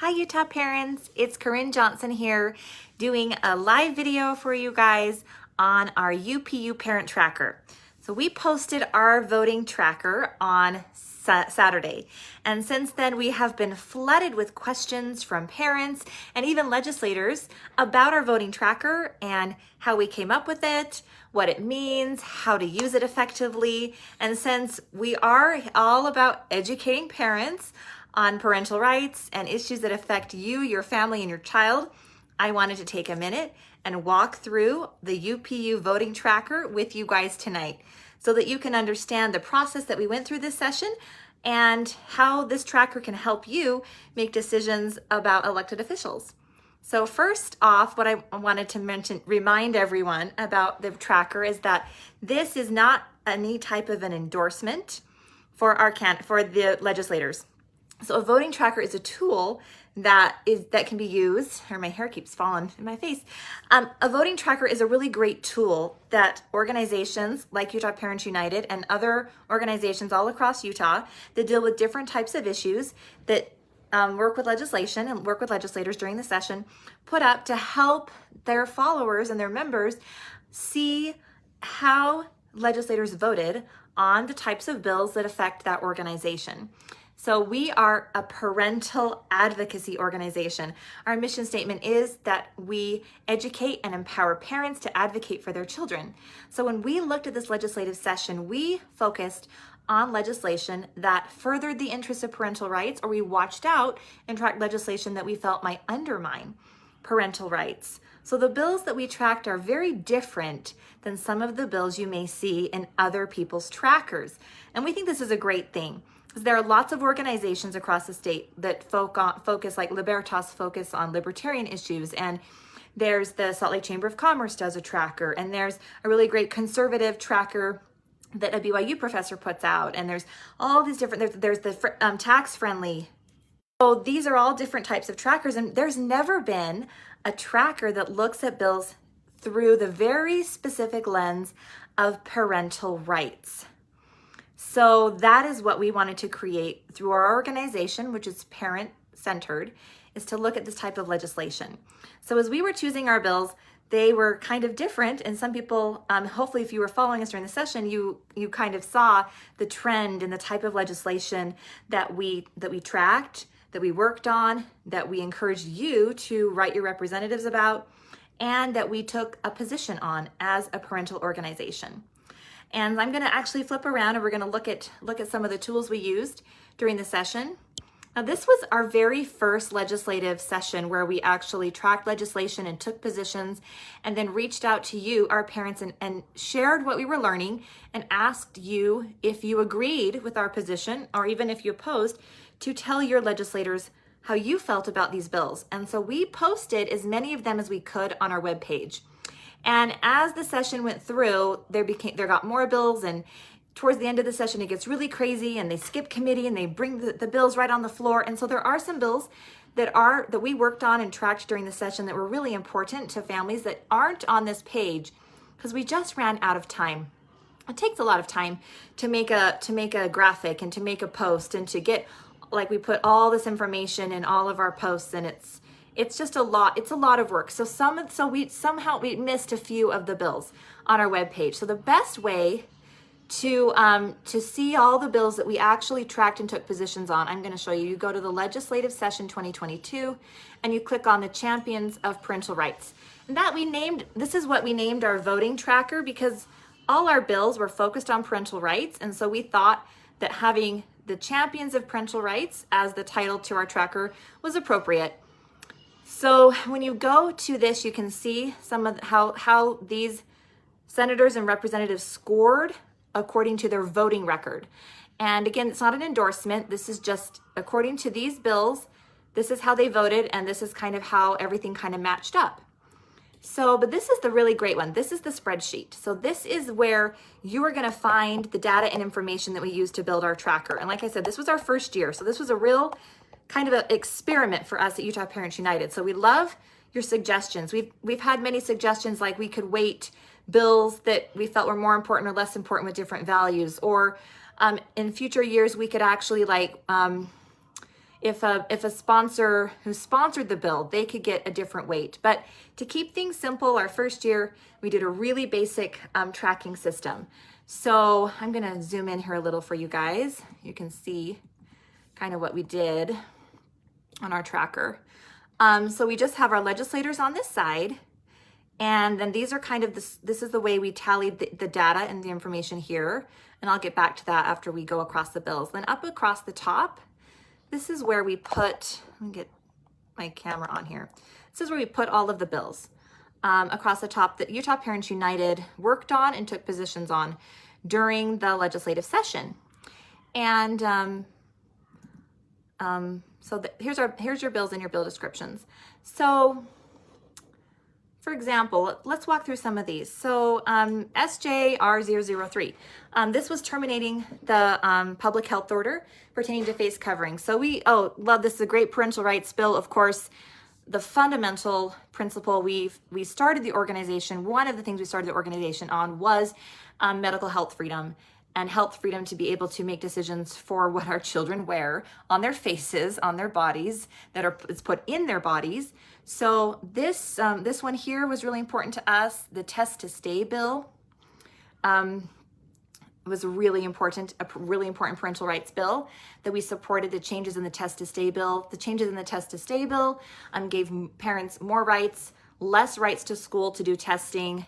Hi Utah parents, it's Corinne Johnson here doing a live video for you guys on our UPU parent tracker. So we posted our voting tracker on Saturday, and since then we have been flooded with questions from parents and even legislators about our voting tracker and how we came up with it, what it means, how to use it effectively. And since we are all about educating parents on parental rights and issues that affect you, your family, and your child, I wanted to take a minute and walk through the UPU voting tracker with you guys tonight so that you can understand the process that we went through this session and how this tracker can help you make decisions about elected officials. So first off, what I wanted to remind everyone about the tracker is that this is not any type of an endorsement for the legislators. So a voting tracker is a tool that can be used, or my hair keeps falling in my face. A voting tracker is a really great tool that organizations like Utah Parents United and other organizations all across Utah that deal with different types of issues that work with legislation and work with legislators during the session put up to help their followers and their members see how legislators voted on the types of bills that affect that organization. So we are a parental advocacy organization. Our mission statement is that we educate and empower parents to advocate for their children. So when we looked at this legislative session, we focused on legislation that furthered the interests of parental rights, or we watched out and tracked legislation that we felt might undermine parental rights. So the bills that we tracked are very different than some of the bills you may see in other people's trackers. And we think this is a great thing. There are lots of organizations across the state that focus, like Libertas, focus on libertarian issues, and there's the Salt Lake Chamber of Commerce does a tracker, and there's a really great conservative tracker that a BYU professor puts out, and there's all these different, there's the tax-friendly. So these are all different types of trackers, and there's never been a tracker that looks at bills through the very specific lens of parental rights. So that is what we wanted to create through our organization, which is parent-centered, is to look at this type of legislation. So as we were choosing our bills, they were kind of different, and some people, hopefully if you were following us during the session, you kind of saw the trend in the type of legislation that we tracked, that we worked on, that we encouraged you to write your representatives about, and that we took a position on as a parental organization. And I'm going to actually flip around and we're going to look at some of the tools we used during the session. Now, this was our very first legislative session where we actually tracked legislation and took positions and then reached out to you, our parents, and shared what we were learning and asked you if you agreed with our position, or even if you opposed, to tell your legislators how you felt about these bills. And so we posted as many of them as we could on our webpage. And as the session went through, there got more bills, and towards the end of the session, it gets really crazy, and they skip committee and they bring the bills right on the floor. And so there are some bills that we worked on and tracked during the session that were really important to families that aren't on this page because we just ran out of time. It takes a lot of time to make a graphic and to make a post and to get, like, we put all this information in all of our posts, and it's just a lot. It's a lot of work. So we missed a few of the bills on our webpage. So the best way to see all the bills that we actually tracked and took positions on, I'm going to show you. You go to the Legislative Session 2022, and you click on the Champions of Parental Rights. And this is what we named our voting tracker, because all our bills were focused on parental rights, and so we thought that having the Champions of Parental Rights as the title to our tracker was appropriate. So when you go to this, you can see some of how these senators and representatives scored according to their voting record. And again, it's not an endorsement. This is just according to these bills, this is how they voted, and this is kind of how everything kind of matched up. So, but this is the really great one. This is the spreadsheet. So this is where you are going to find the data and information that we use to build our tracker. And like I said, this was our first year. So this was a real kind of an experiment for us at Utah Parents United. So we love your suggestions. We've had many suggestions, like we could weight bills that we felt were more important or less important with different values, or in future years we could actually if a sponsor who sponsored the bill, they could get a different weight. But to keep things simple, our first year, we did a really basic tracking system. So I'm gonna zoom in here a little for you guys. You can see kind of what we did on our tracker. So we just have our legislators on this side. And then these are kind of, this is the way we tallied the data and the information here. And I'll get back to that after we go across the bills. Then up across the top, this is where we put, let me get my camera on here. This is where we put all of the bills across the top that Utah Parents United worked on and took positions on during the legislative session. And here's your bills and your bill descriptions. So, for example, let's walk through some of these. So SJR003, this was terminating the public health order pertaining to face covering. So love this, is a great parental rights bill. Of course, the fundamental principle we started the organization, one of the things we started the organization on was medical health freedom and health freedom to be able to make decisions for what our children wear on their faces, on their bodies, it's put in their bodies. So this one here was really important to us. The test to stay bill was really important, a really important parental rights bill that we supported. The changes in the test to stay bill. The changes in the test to stay bill gave parents more rights, less rights to school to do testing,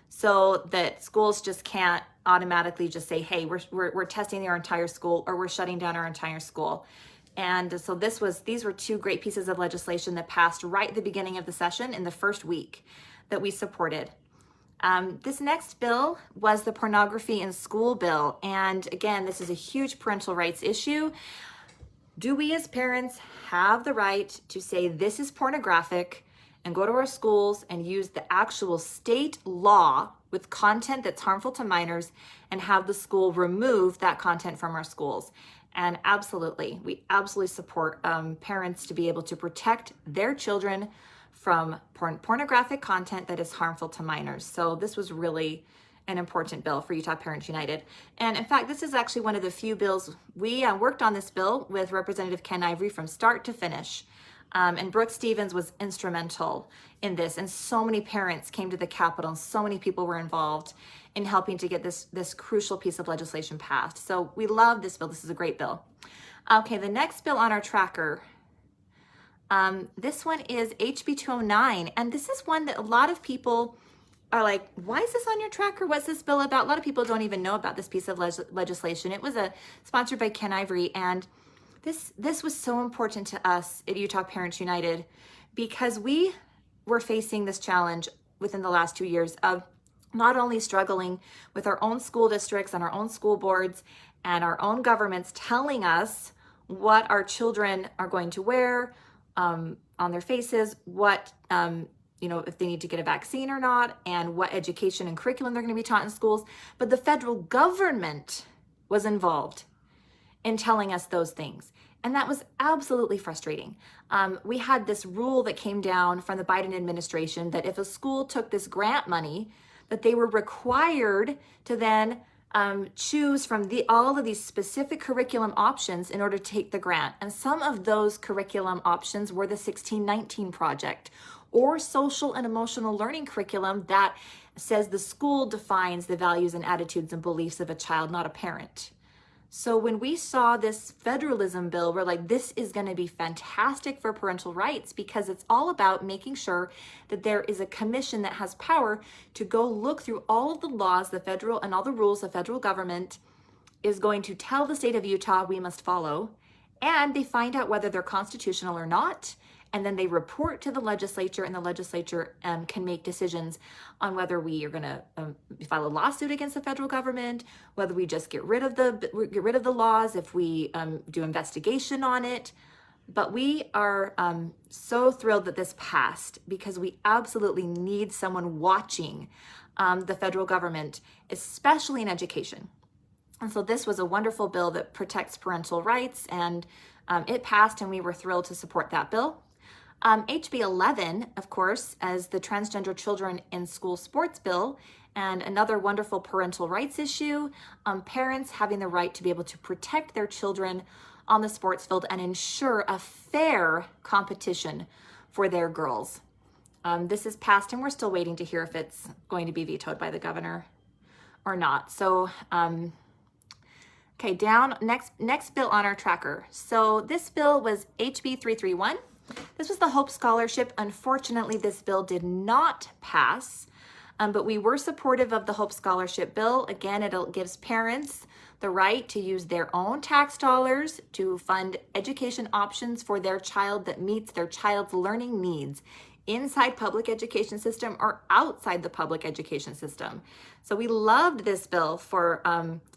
so that schools just can't automatically just say, hey, we're testing our entire school, or we're shutting down our entire school. And so these were two great pieces of legislation that passed right at the beginning of the session in the first week that we supported. This next bill was the pornography in school bill. And again, this is a huge parental rights issue. Do we as parents have the right to say this is pornographic and go to our schools and use the actual state law with content that's harmful to minors and have the school remove that content from our schools? And absolutely, we absolutely support parents to be able to protect their children from pornographic content that is harmful to minors. So this was really an important bill for Utah Parents United. And in fact, this is actually one of the few bills, we worked on this bill with Representative Ken Ivory from start to finish. And Brooke Stevens was instrumental in this. And so many parents came to the Capitol, and so many people were involved in helping to get this crucial piece of legislation passed. So we love this bill. This is a great bill. Okay, the next bill on our tracker, this one is HB 209. And this is one that a lot of people are like, why is this on your tracker? What's this bill about? A lot of people don't even know about this piece of legislation. It was sponsored by Ken Ivory, and this was so important to us at Utah Parents United because we were facing this challenge within the last 2 years of not only struggling with our own school districts and our own school boards and our own governments telling us what our children are going to wear on their faces, what if they need to get a vaccine or not, and what education and curriculum they're going to be taught in schools. But the federal government was involved in telling us those things. And that was absolutely frustrating. We had this rule that came down from the Biden administration that if a school took this grant money, that they were required to then choose from all of these specific curriculum options in order to take the grant. And some of those curriculum options were the 1619 project, or social and emotional learning curriculum that says the school defines the values and attitudes and beliefs of a child, not a parent. So when we saw this federalism bill, we're like, this is going to be fantastic for parental rights, because it's all about making sure that there is a commission that has power to go look through all of the laws, the federal and all the rules the federal government is going to tell the state of Utah we must follow, and they find out whether they're constitutional or not. And then they report to the legislature, and the legislature can make decisions on whether we are going to file a lawsuit against the federal government, whether we just get rid of the laws, if we do investigation on it. But we are so thrilled that this passed, because we absolutely need someone watching the federal government, especially in education. And so this was a wonderful bill that protects parental rights, and it passed, and we were thrilled to support that bill. HB 11, of course, as the transgender children in school sports bill, and another wonderful parental rights issue, parents having the right to be able to protect their children on the sports field and ensure a fair competition for their girls. This is passed, and we're still waiting to hear if it's going to be vetoed by the governor or not. So, okay, down, next bill on our tracker. So this bill was HB 331. This was the Hope Scholarship. Unfortunately, this bill did not pass, but we were supportive of the Hope Scholarship bill. Again, it gives parents the right to use their own tax dollars to fund education options for their child that meets their child's learning needs inside public education system or outside the public education system. So we loved this bill for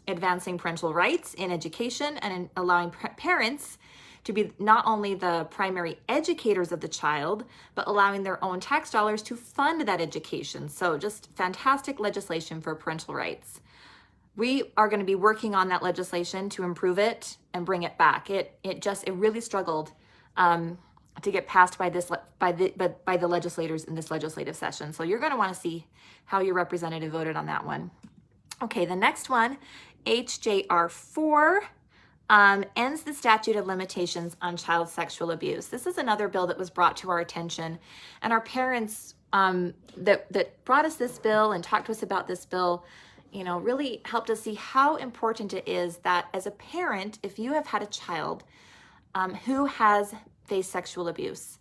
advancing parental rights in education and in allowing parents to be not only the primary educators of the child, but allowing their own tax dollars to fund that education. So just fantastic legislation for parental rights. We are going to be working on that legislation to improve it and bring it back. It really struggled to get passed by the legislators in this legislative session. So you're going to want to see how your representative voted on that one. Okay, the next one, HJR 4, ends the statute of limitations on child sexual abuse. This is another bill that was brought to our attention, and our parents that brought us this bill and talked to us about this bill, really helped us see how important it is that as a parent, if you have had a child who has faced sexual abuse,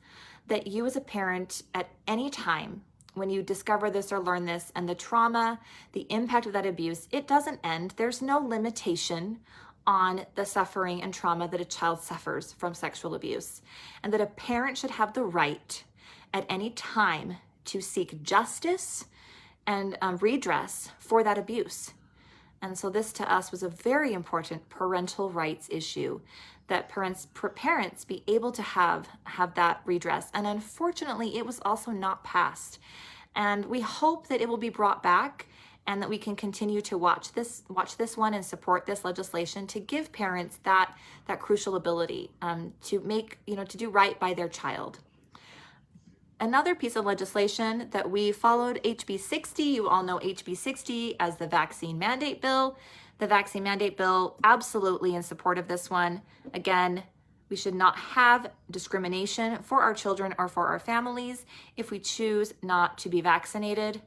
that you as a parent at any time when you discover this or learn this and the trauma, the impact of that abuse, it doesn't end. There's no limitation on the suffering and trauma that a child suffers from sexual abuse, and that a parent should have the right at any time to seek justice and redress for that abuse. And so this to us was a very important parental rights issue, that parents be able to have that redress. And unfortunately, it was also not passed. And we hope that it will be brought back and that we can continue to watch this one and support this legislation to give parents that crucial ability to make, to do right by their child. Another piece of legislation that we followed, HB 60, you all know HB 60 as the vaccine mandate bill. The vaccine mandate bill, absolutely in support of this one. Again, we should not have discrimination for our children or for our families if we choose not to be vaccinated.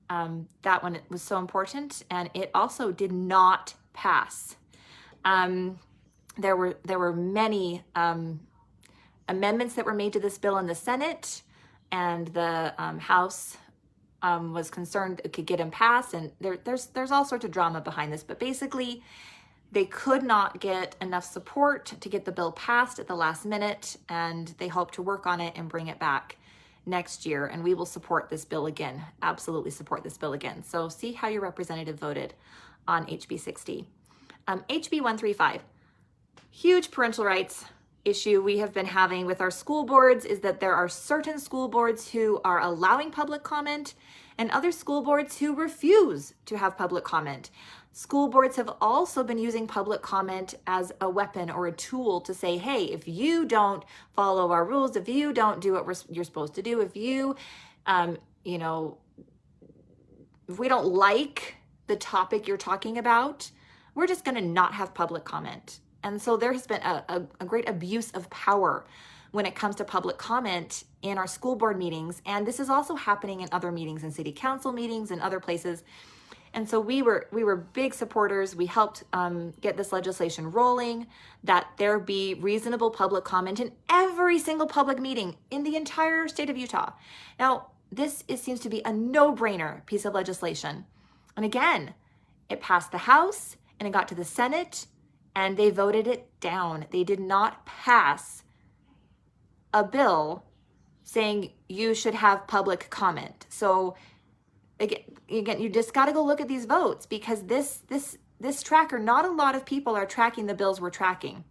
That one was so important, and it also did not pass. There were many amendments that were made to this bill in the Senate, and the House was concerned it could get him passed, and there's all sorts of drama behind this, but basically they could not get enough support to get the bill passed at the last minute, and they hope to work on it and bring it back next year, and we will support this bill again, absolutely support this bill again. So see how your representative voted on HB 60. HB 135, huge parental rights issue we have been having with our school boards is that there are certain school boards who are allowing public comment and other school boards who refuse to have public comment. School boards have also been using public comment as a weapon or a tool to say, hey, if you don't follow our rules, if you don't do what you're supposed to do, if you, if we don't like the topic you're talking about, we're just going to not have public comment. And so there has been a great abuse of power when it comes to public comment in our school board meetings. And this is also happening in other meetings, in city council meetings and other places. And so we were big supporters. We helped get this legislation rolling, that there be reasonable public comment in every single public meeting in the entire state of Utah. Now, this seems to be a no-brainer piece of legislation. And again, it passed the House and it got to the Senate, and they voted it down. They did not pass a bill saying you should have public comment. So again, you just got to go look at these votes, because this tracker, not a lot of people are tracking the bills we're tracking.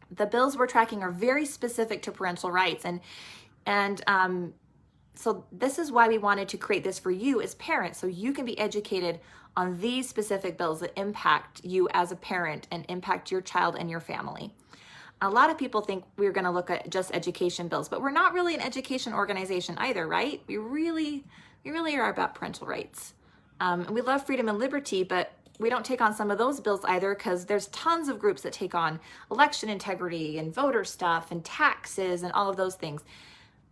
The bills we're tracking are very specific to parental rights, and so this is why we wanted to create this for you as parents, so you can be educated on these specific bills that impact you as a parent and impact your child and your family. A lot of people think we're going to look at just education bills, but we're not really an education organization either, right? We really are about parental rights. And we love freedom and liberty, but take on some of those bills either, because there's tons of groups that take on election integrity and voter stuff and taxes and all of those things.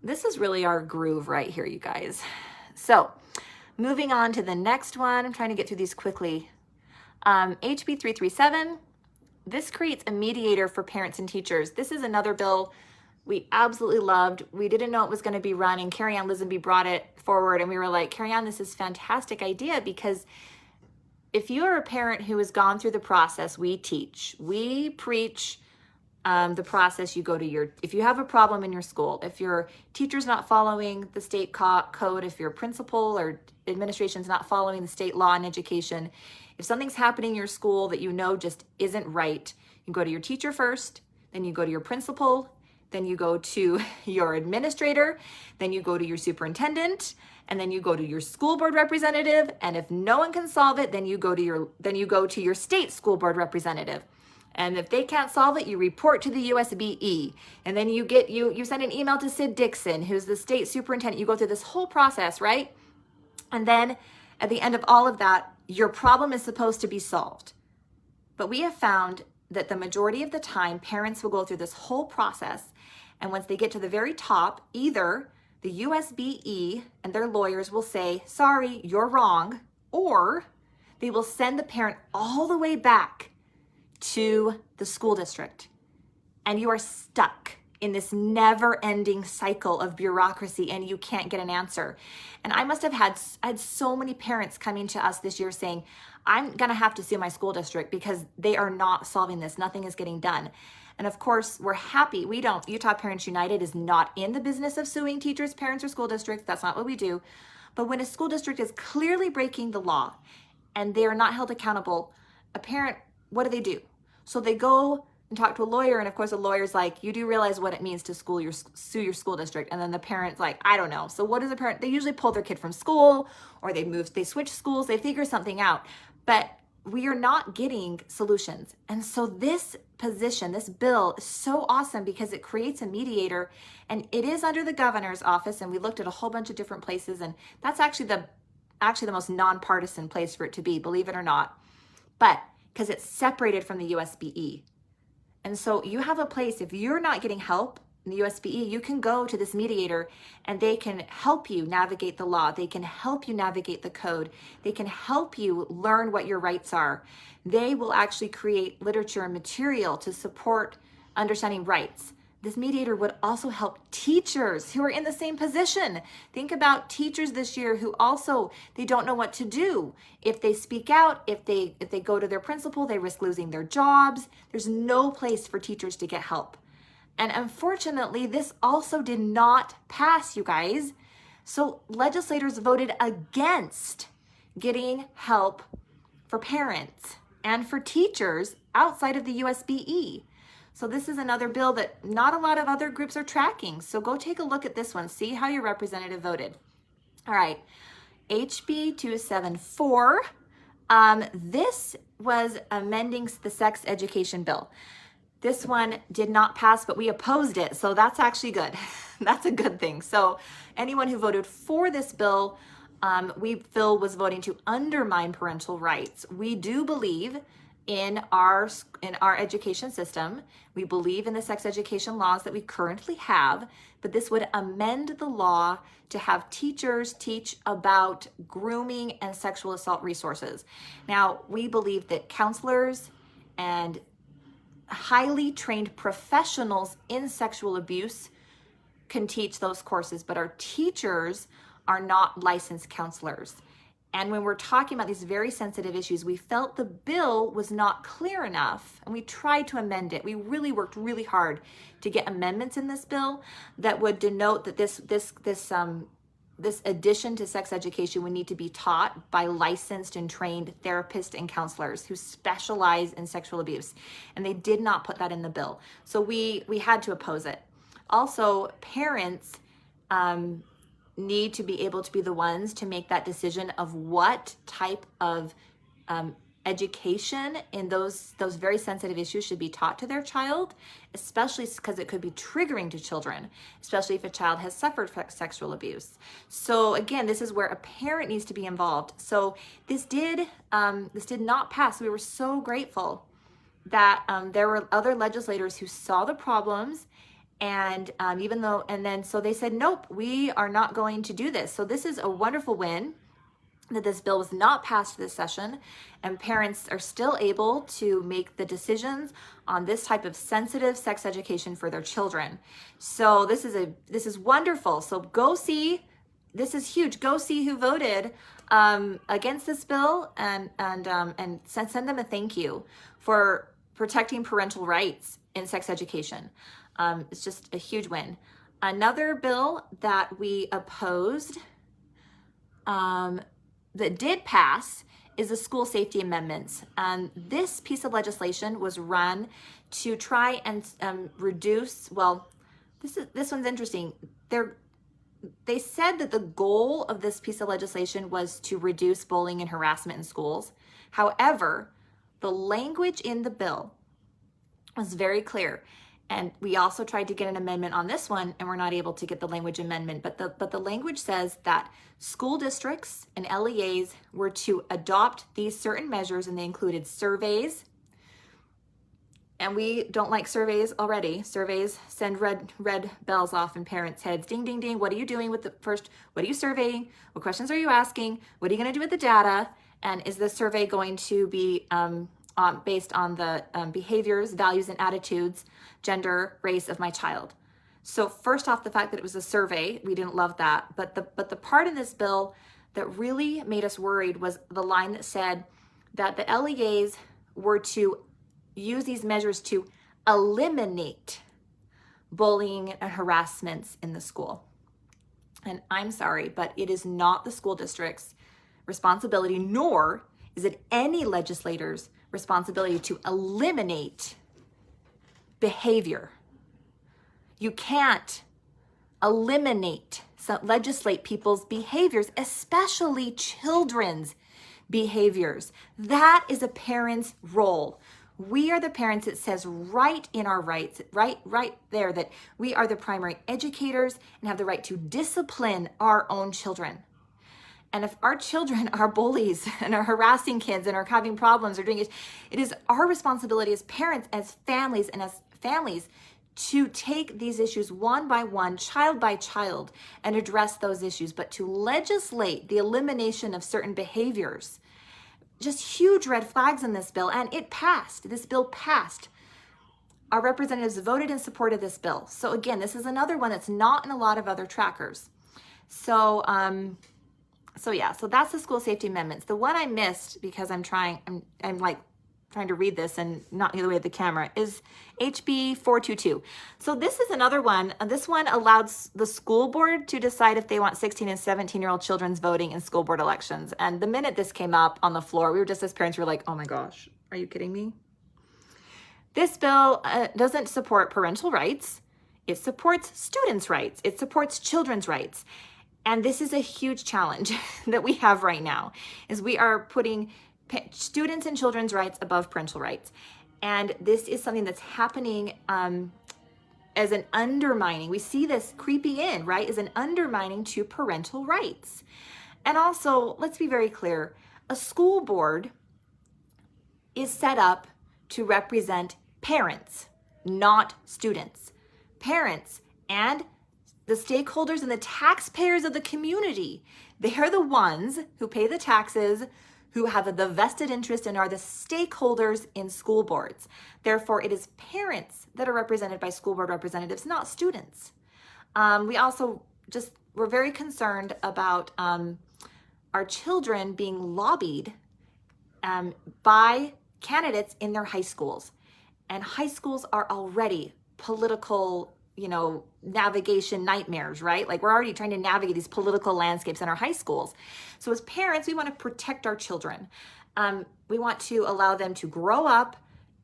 This is really our groove right here, you guys. So moving on to the next one, I'm trying to get through these quickly. HB 337, this creates a mediator for parents and teachers. This is another bill we absolutely loved. We didn't know it was going to be run, and Carrie Ann Lisenby brought it forward, and we were like, Carrie Ann, this is a fantastic idea, because if you are a parent who has gone through the process, we teach, we preach the process. You go to if you have a problem in your school, if your teacher's not following the state code, if your principal or administration's not following the state law in education, if something's happening in your school that you know just isn't right, you go to your teacher first, then you go to your principal, then you go to your administrator, then you go to your superintendent, and then you go to your school board representative. And if no one can solve it, then you go to your state school board representative. And if they can't solve it, you report to the USBE. And then you send an email to Sid Dixon, who's the state superintendent. You go through this whole process, right? And then at the end of all of that, your problem is supposed to be solved. But we have found that the majority of the time, parents will go through this whole process. And once they get to the very top, either the USBE and their lawyers will say, sorry, you're wrong, or they will send the parent all the way back to the school district. And you are stuck in this never-ending cycle of bureaucracy, and you can't get an answer. And I must have had so many parents coming to us this year saying, I'm going to have to sue my school district because they are not solving this. Nothing is getting done. And of course, we're happy. Utah Parents United is not in the business of suing teachers, parents, or school districts. That's not what we do. But when a school district is clearly breaking the law and they are not held accountable, a parent, what do? So they go and talk to a lawyer, and of course a lawyer's like, you do realize what it means to sue your school district. And then the parent's like, I don't know. So what does a parent? They usually pull their kid from school, or they switch schools, they figure something out. But we are not getting solutions. And so this bill is so awesome because it creates a mediator, and it is under the governor's office. And we looked at a whole bunch of different places, and that's actually the most nonpartisan place for it to be, believe it or not. But because it's separated from the USBE. And so you have a place, if you're not getting help in the USBE, you can go to this mediator and they can help you navigate the law. They can help you navigate the code. They can help you learn what your rights are. They will actually create literature and material to support understanding rights. This mediator would also help teachers who are in the same position. Think about teachers this year who also, they don't know what to do. If they speak out, if they go to their principal, they risk losing their jobs. There's no place for teachers to get help. And unfortunately, this also did not pass, you guys. So legislators voted against getting help for parents and for teachers outside of the USBE. So this is another bill that not a lot of other groups are tracking. So go take a look at this one. See how your representative voted. All right, HB 274. This was amending the sex education bill. This one did not pass, but we opposed it. So that's actually good. That's a good thing. So anyone who voted for this bill, we feel was voting to undermine parental rights. We do believe in our education system. We believe in the sex education laws that we currently have, but this would amend the law to have teachers teach about grooming and sexual assault resources. Now, we believe that counselors and highly trained professionals in sexual abuse can teach those courses, but our teachers are not licensed counselors. And when we're talking about these very sensitive issues, we felt the bill was not clear enough, and we tried to amend it. We really worked really hard to get amendments in this bill that would denote that this addition to sex education would need to be taught by licensed and trained therapists and counselors who specialize in sexual abuse. And they did not put that in the bill. So we had to oppose it. Also, parents need to be able to be the ones to make that decision of what type of education in those very sensitive issues should be taught to their child, especially because it could be triggering to children, especially if a child has suffered sexual abuse. So again, this is where a parent needs to be involved. So this did not pass. We were so grateful that there were other legislators who saw the problems, and so they said, nope, we are not going to do this. So this is a wonderful win, that this bill was not passed this session, and parents are still able to make the decisions on this type of sensitive sex education for their children. So this is wonderful. So go see, this is huge. Go see who voted against this bill, and send them a thank you for protecting parental rights in sex education. It's just a huge win. Another bill that we opposed, that did pass, is the school safety amendments. This piece of legislation was run to try and reduce, well, this one's interesting. They said that the goal of this piece of legislation was to reduce bullying and harassment in schools. However, the language in the bill was very clear. And we also tried to get an amendment on this one, and we're not able to get the language amendment. But the language says that school districts and LEAs were to adopt these certain measures, and they included surveys. And we don't like surveys already. Surveys send red bells off in parents' heads. Ding, ding, ding. What are you doing with the first? What are you surveying? What questions are you asking? What are you going to do with the data? And is this survey going to be based on the behaviors, values, and attitudes, gender, race of my child? So first off, the fact that it was a survey, we didn't love that. But the part in this bill that really made us worried was the line that said that the LEAs were to use these measures to eliminate bullying and harassments in the school. And I'm sorry, but it is not the school district's responsibility, nor is it any legislator's responsibility to eliminate behavior. You can't legislate people's behaviors, especially children's behaviors. That is a parent's role. We are the parents. It says right in our rights, right there, that we are the primary educators and have the right to discipline our own children. And if our children are bullies and are harassing kids and are having problems or doing it, it is our responsibility as parents, as families, to take these issues one by one, child by child, and address those issues. But to legislate the elimination of certain behaviors, just huge red flags in this bill, and it passed. This bill passed. Our representatives voted in support of this bill. So again, this is another one that's not in a lot of other trackers. So that's the school safety amendments. The one I missed, because I'm like trying to read this and not the other way of the camera, is HB 422. So this is another one. This one allows the school board to decide if they want 16 and 17-year-old children's voting in school board elections. And the minute this came up on the floor, we were just, as parents, we were like, oh my gosh, are you kidding me? This bill doesn't support parental rights. It supports students' rights. It supports children's rights. And this is a huge challenge that we have right now, is we are putting students and children's rights above parental rights. And this is something that's happening as an undermining. We see this creeping in, right, as an undermining to parental rights. And also, let's be very clear, a school board is set up to represent parents, not students. Parents and the stakeholders and the taxpayers of the community, they are the ones who pay the taxes, who have the vested interest and are the stakeholders in school boards. Therefore, it is parents that are represented by school board representatives, not students. We're very concerned about our children being lobbied by candidates in their high schools. And high schools are already political, navigation nightmares, right? Like, we're already trying to navigate these political landscapes in our high schools. So as parents, we want to protect our children. We want to allow them to grow up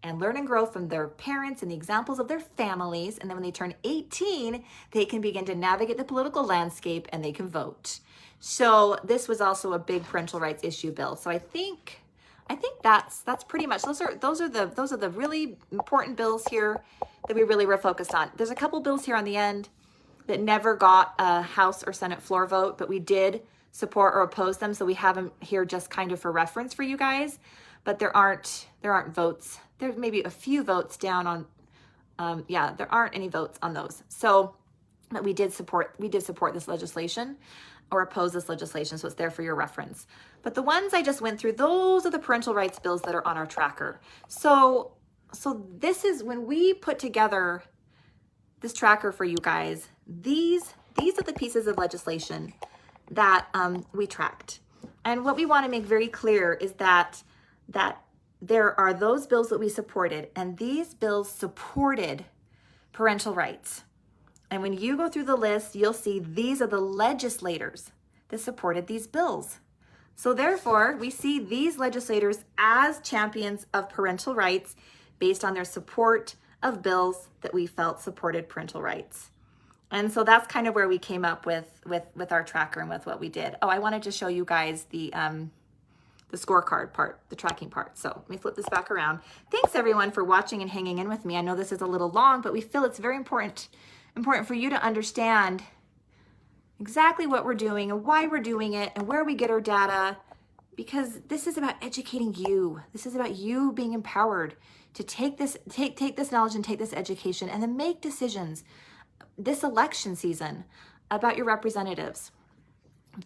and learn and grow from their parents and the examples of their families. And then when they turn 18, they can begin to navigate the political landscape and they can vote. So this was also a big parental rights issue bill. So I think I think that's pretty much, those are the really important bills here that we really were focused on. There's a couple bills here on the end that never got a House or Senate floor vote, but we did support or oppose them, so we have them here just kind of for reference for you guys. But there aren't votes. There's maybe a few votes down on, yeah, there aren't any votes on those. So, but we did support this legislation or oppose this legislation, so it's there for your reference. But the ones I just went through, those are the parental rights bills that are on our tracker. So this is when we put together this tracker for you guys, these are the pieces of legislation that we tracked. And what we want to make very clear is that there are those bills that we supported, and these bills supported parental rights. And when you go through the list, you'll see these are the legislators that supported these bills. So therefore, we see these legislators as champions of parental rights based on their support of bills that we felt supported parental rights. And so that's kind of where we came up with our tracker and with what we did. Oh, I wanted to show you guys the scorecard part, the tracking part. So let me flip this back around. Thanks everyone for watching and hanging in with me. I know this is a little long, but we feel it's very important for you to understand exactly what we're doing and why we're doing it and where we get our data, because this is about educating you. This is about you being empowered to take this knowledge and take this education and then make decisions this election season about your representatives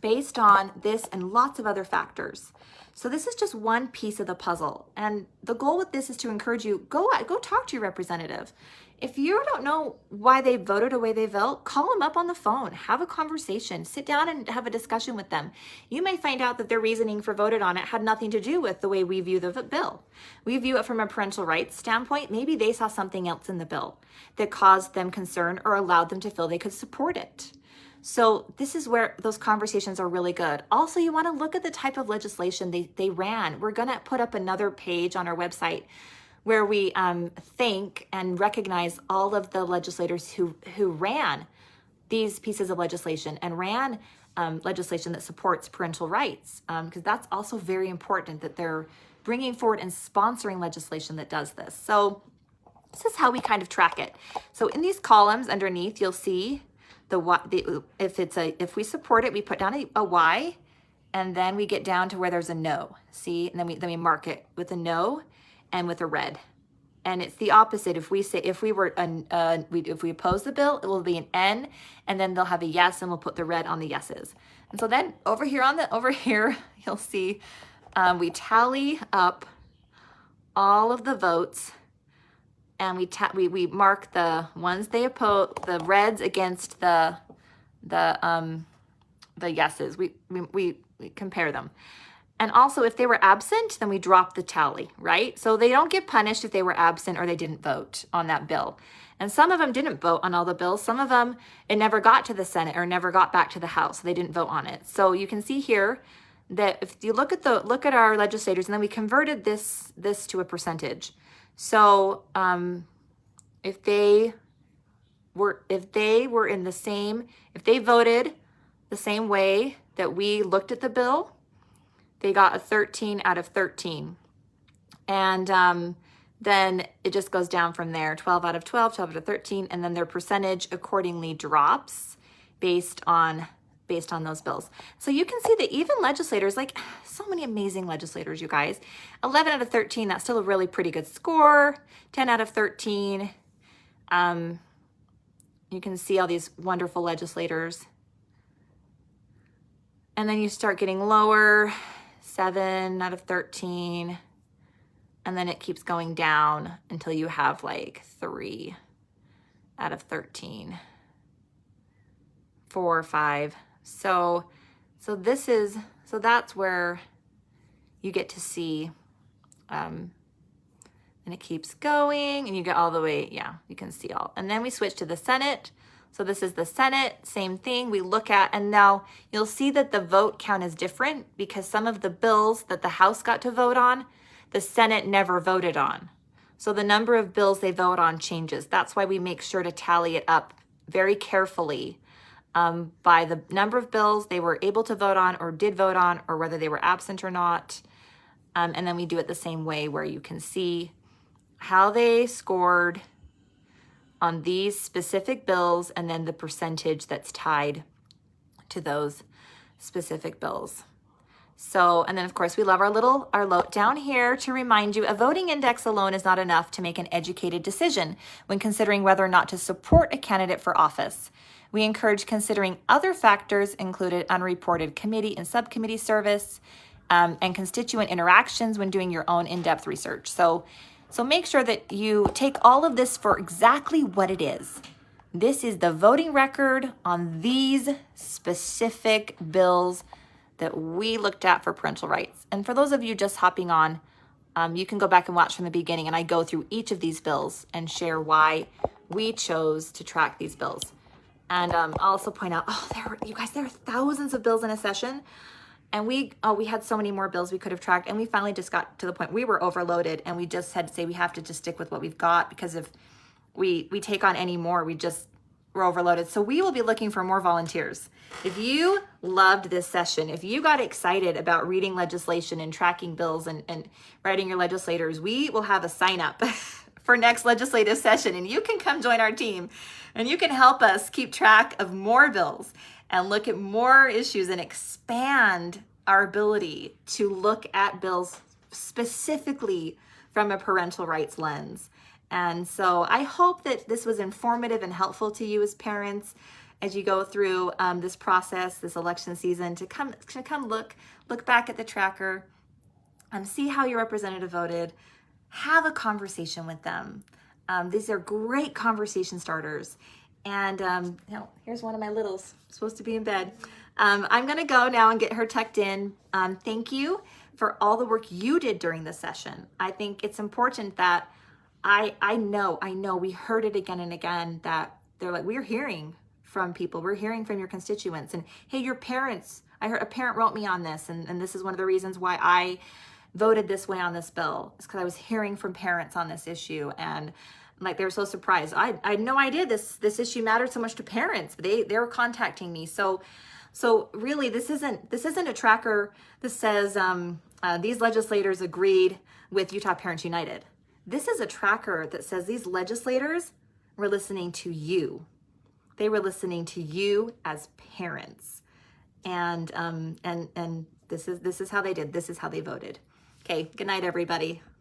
based on this and lots of other factors. So this is just one piece of the puzzle. And the goal with this is to encourage you, go talk to your representative. If you don't know why they voted the way they vote, call them up on the phone, have a conversation, sit down and have a discussion with them. You may find out that their reasoning for voting on it had nothing to do with the way we view the bill. We view it from a parental rights standpoint. Maybe they saw something else in the bill that caused them concern or allowed them to feel they could support it. So this is where those conversations are really good. Also, you want to look at the type of legislation they ran. We're going to put up another page on our website where we thank and recognize all of the legislators who ran these pieces of legislation and ran legislation that supports parental rights, because that's also very important that they're bringing forward and sponsoring legislation that does this. So this is how we kind of track it. So in these columns underneath, you'll see if we support it, we put down a Y, and then we get down to where there's a no. See, and then we mark it with a no and with a red. And it's the opposite. If we oppose the bill, it will be an N, and then they'll have a yes, and we'll put the red on the yeses. And so then over here, you'll see we tally up all of the votes, and we mark the ones they oppose, the reds against the yeses. We compare them. And also, if they were absent, then we drop the tally, right? So they don't get punished if they were absent or they didn't vote on that bill. And some of them didn't vote on all the bills. Some of them, it never got to the Senate or never got back to the House. So they didn't vote on it. So you can see here that if you look at our legislators, and then we converted this to a percentage. So if they voted the same way that we looked at the bill, they got a 13 out of 13. And then it just goes down from there, 12 out of 12, 12 out of 13, and then their percentage accordingly drops based on those bills. So you can see that even legislators, like so many amazing legislators, you guys, 11 out of 13, that's still a really pretty good score. 10 out of 13. You can see all these wonderful legislators. And then you start getting lower, 7 out of 13. And then it keeps going down until you have like 3 out of 13, 4 or 5. So that's where you get to see, and it keeps going and you get all the way, yeah, you can see all. And then we switch to the Senate. So this is the Senate, same thing we look at, and now you'll see that the vote count is different because some of the bills that the House got to vote on, the Senate never voted on. So the number of bills they vote on changes. That's why we make sure to tally it up very carefully by the number of bills they were able to vote on or did vote on, or whether they were absent or not. And then we do it the same way where you can see how they scored on these specific bills and then the percentage that's tied to those specific bills. So, and then of course we love our note down here to remind you a voting index alone is not enough to make an educated decision when considering whether or not to support a candidate for office. We encourage considering other factors included unreported committee and subcommittee service and constituent interactions when doing your own in-depth research. So make sure that you take all of this for exactly what it is. This is the voting record on these specific bills that we looked at for parental rights. And for those of you just hopping on, you can go back and watch from the beginning, and I go through each of these bills and share why we chose to track these bills. And I'll also point out, you guys, there are thousands of bills in a session, and we had so many more bills we could have tracked, and we finally just got to the point we were overloaded, and we just had to say we have to just stick with what we've got, because if we take on any more, we're overloaded. So we will be looking for more volunteers. If you loved this session, if you got excited about reading legislation and tracking bills and writing your legislators, we will have a sign up for next legislative session, and you can come join our team and you can help us keep track of more bills and look at more issues and expand our ability to look at bills specifically from a parental rights lens. And so I hope that this was informative and helpful to you as parents as you go through this process, this election season, to come look back at the tracker, see how your representative voted, have a conversation with them. These are great conversation starters. And here's one of my littles, supposed to be in bed. I'm going to go now and get her tucked in. Thank you for all the work you did during this session. I think it's important that I know we heard it again and again that they're like, we're hearing from people, we're hearing from your constituents, and hey, your parents, I heard a parent wrote me on this, and this is one of the reasons why I voted this way on this bill, is because I was hearing from parents on this issue, and like they were so surprised. I had no idea this issue mattered so much to parents. They were contacting me. So really, this isn't a tracker that says these legislators agreed with Utah Parents United. This is a tracker that says these legislators were listening to you. They were listening to you as parents. And this is how they did. This is how they voted. Okay, good night, everybody.